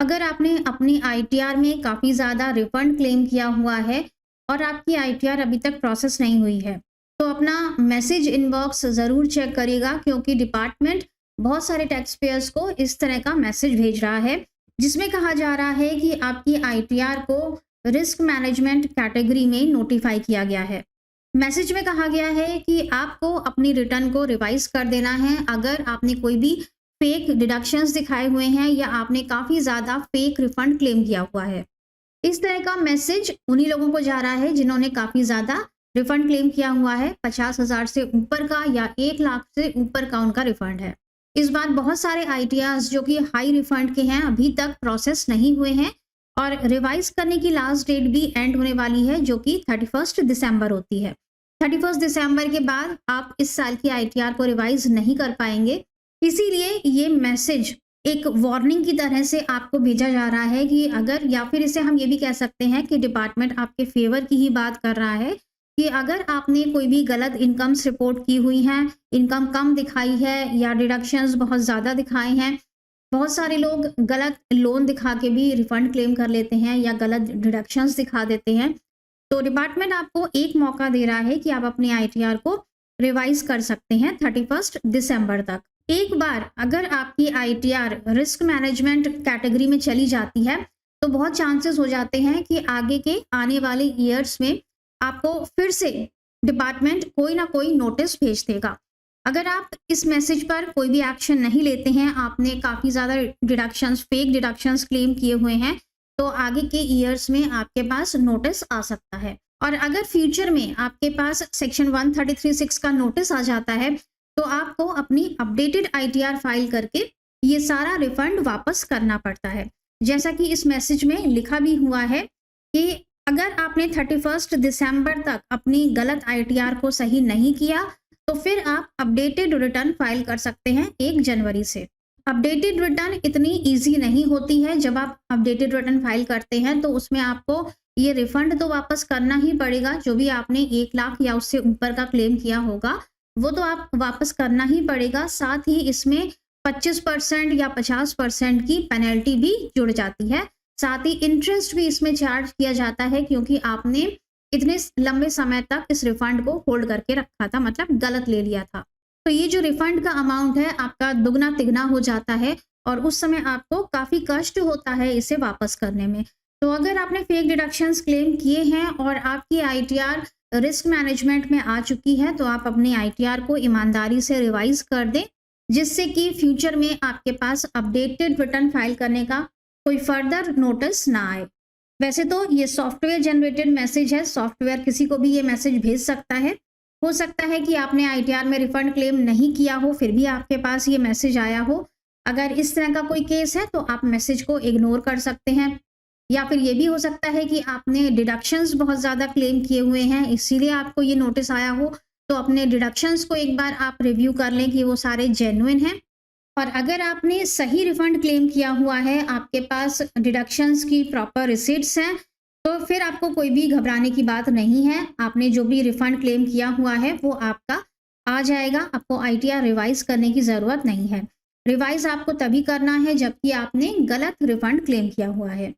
अगर आपने अपनी आईटीआर में काफ़ी ज़्यादा रिफंड क्लेम किया हुआ है और आपकी आईटीआर अभी तक प्रोसेस नहीं हुई है, तो अपना मैसेज इनबॉक्स ज़रूर चेक करिएगा, क्योंकि डिपार्टमेंट बहुत सारे टैक्स पेयर्स को इस तरह का मैसेज भेज रहा है, जिसमें कहा जा रहा है कि आपकी आईटीआर को रिस्क मैनेजमेंट कैटेगरी में नोटिफाई किया गया है। मैसेज में कहा गया है कि आपको अपनी रिटर्न को रिवाइज कर देना है अगर आपने कोई भी फेक डिडक्शंस दिखाए हुए हैं या आपने काफ़ी ज़्यादा फेक रिफंड क्लेम किया हुआ है। इस तरह का मैसेज उन्हीं लोगों को जा रहा है जिन्होंने काफ़ी ज़्यादा रिफंड क्लेम किया हुआ है, 50,000 से ऊपर का या 1 लाख से ऊपर का उनका रिफंड है। इस बार बहुत सारे आईटीआर्स जो कि हाई रिफंड के हैं अभी तक प्रोसेस नहीं हुए हैं और रिवाइज करने की लास्ट डेट भी एंड होने वाली है, जो कि 31 दिसंबर होती है। 31 दिसंबर के बाद आप इस साल की आईटीआर को रिवाइज नहीं कर पाएंगे। इसीलिए ये मैसेज एक वार्निंग की तरह से आपको भेजा जा रहा है कि अगर, या फिर इसे हम ये भी कह सकते हैं कि डिपार्टमेंट आपके फेवर की ही बात कर रहा है कि अगर आपने कोई भी गलत इनकम्स रिपोर्ट की हुई हैं, इनकम कम दिखाई है या डिडक्शंस बहुत ज़्यादा दिखाए हैं, बहुत सारे लोग गलत लोन दिखा के भी रिफंड क्लेम कर लेते हैं या गलत डिडक्शंस दिखा देते हैं, तो डिपार्टमेंट आपको एक मौका दे रहा है कि आप अपने आईटीआर को रिवाइज कर सकते हैं 31 दिसंबर तक। एक बार अगर आपकी आईटीआर रिस्क मैनेजमेंट कैटेगरी में चली जाती है, तो बहुत चांसेस हो जाते हैं कि आगे के आने वाले ईयर्स में आपको फिर से डिपार्टमेंट कोई ना कोई नोटिस भेज देगा। अगर आप इस मैसेज पर कोई भी एक्शन नहीं लेते हैं, आपने काफ़ी ज़्यादा डिडक्शंस, फेक डिडक्शंस क्लेम किए हुए हैं, तो आगे के ईयर्स में आपके पास नोटिस आ सकता है। और अगर फ्यूचर में आपके पास सेक्शन 133(6) का नोटिस आ जाता है, तो आपको अपनी अपडेटेड आईटीआर फाइल करके ये सारा रिफंड वापस करना पड़ता है। जैसा कि इस मैसेज में लिखा भी हुआ है कि अगर आपने 31 दिसंबर तक अपनी गलत आईटीआर को सही नहीं किया, तो फिर आप अपडेटेड रिटर्न फाइल कर सकते हैं 1 जनवरी से। अपडेटेड रिटर्न इतनी ईजी नहीं होती है। जब आप अपडेटेड रिटर्न फाइल करते हैं तो उसमें आपको ये रिफंड तो वापस करना ही पड़ेगा, जो भी आपने 1 लाख या उससे ऊपर का क्लेम किया होगा वो तो आप वापस करना ही पड़ेगा। साथ ही इसमें 25% या 50% की पेनल्टी भी जुड़ जाती है। साथ ही इंटरेस्ट भी इसमें चार्ज किया जाता है, क्योंकि आपने इतने लंबे समय तक इस रिफंड को होल्ड करके रखा था, मतलब गलत ले लिया था। तो ये जो रिफंड का अमाउंट है आपका दुगना तिगना हो जाता है और उस समय आपको काफ़ी कष्ट होता है इसे वापस करने में। तो अगर आपने फेक डिडक्शंस क्लेम किए हैं और आपकी आईटीआर रिस्क मैनेजमेंट में आ चुकी है, तो आप अपनी आईटीआर को ईमानदारी से रिवाइज कर दें, जिससे कि फ्यूचर में आपके पास अपडेटेड रिटर्न फाइल करने का कोई फर्दर नोटिस ना आए। वैसे तो ये सॉफ्टवेयर जनरेटेड मैसेज है, सॉफ्टवेयर किसी को भी ये मैसेज भेज सकता है। हो सकता है कि आपने आईटीआर में रिफंड क्लेम नहीं किया हो, फिर भी आपके पास ये मैसेज आया हो। अगर इस तरह का कोई केस है तो आप मैसेज को इग्नोर कर सकते हैं, या फिर ये भी हो सकता है कि आपने डिडक्शंस बहुत ज़्यादा क्लेम किए हुए हैं, इसीलिए आपको ये नोटिस आया हो। तो अपने डिडक्शंस को एक बार आप रिव्यू कर लें कि वो सारे जेन्युइन हैं। और अगर आपने सही रिफंड क्लेम किया हुआ है, आपके पास डिडक्शंस की प्रॉपर रिसीट्स हैं, तो फिर आपको कोई भी घबराने की बात नहीं है। आपने जो भी रिफंड क्लेम किया हुआ है वो आपका आ जाएगा। आपको आईटीआर रिवाइज करने की ज़रूरत नहीं है। रिवाइज आपको तभी करना है जबकि आपने गलत रिफंड क्लेम किया हुआ है।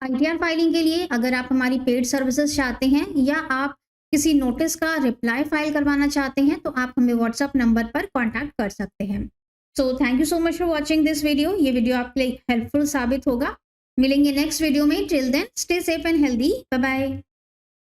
आईटीआर फाइलिंग के लिए अगर आप हमारी पेड सर्विसेज चाहते हैं या आप किसी नोटिस का रिप्लाई फाइल करवाना चाहते हैं, तो आप हमें व्हाट्सएप नंबर पर कॉन्टैक्ट कर सकते हैं। So thank you so much for watching this video. ये वीडियो आपके लिए हेल्पफुल साबित होगा। मिलेंगे नेक्स्ट वीडियो में। Till then stay safe and healthy. Bye bye.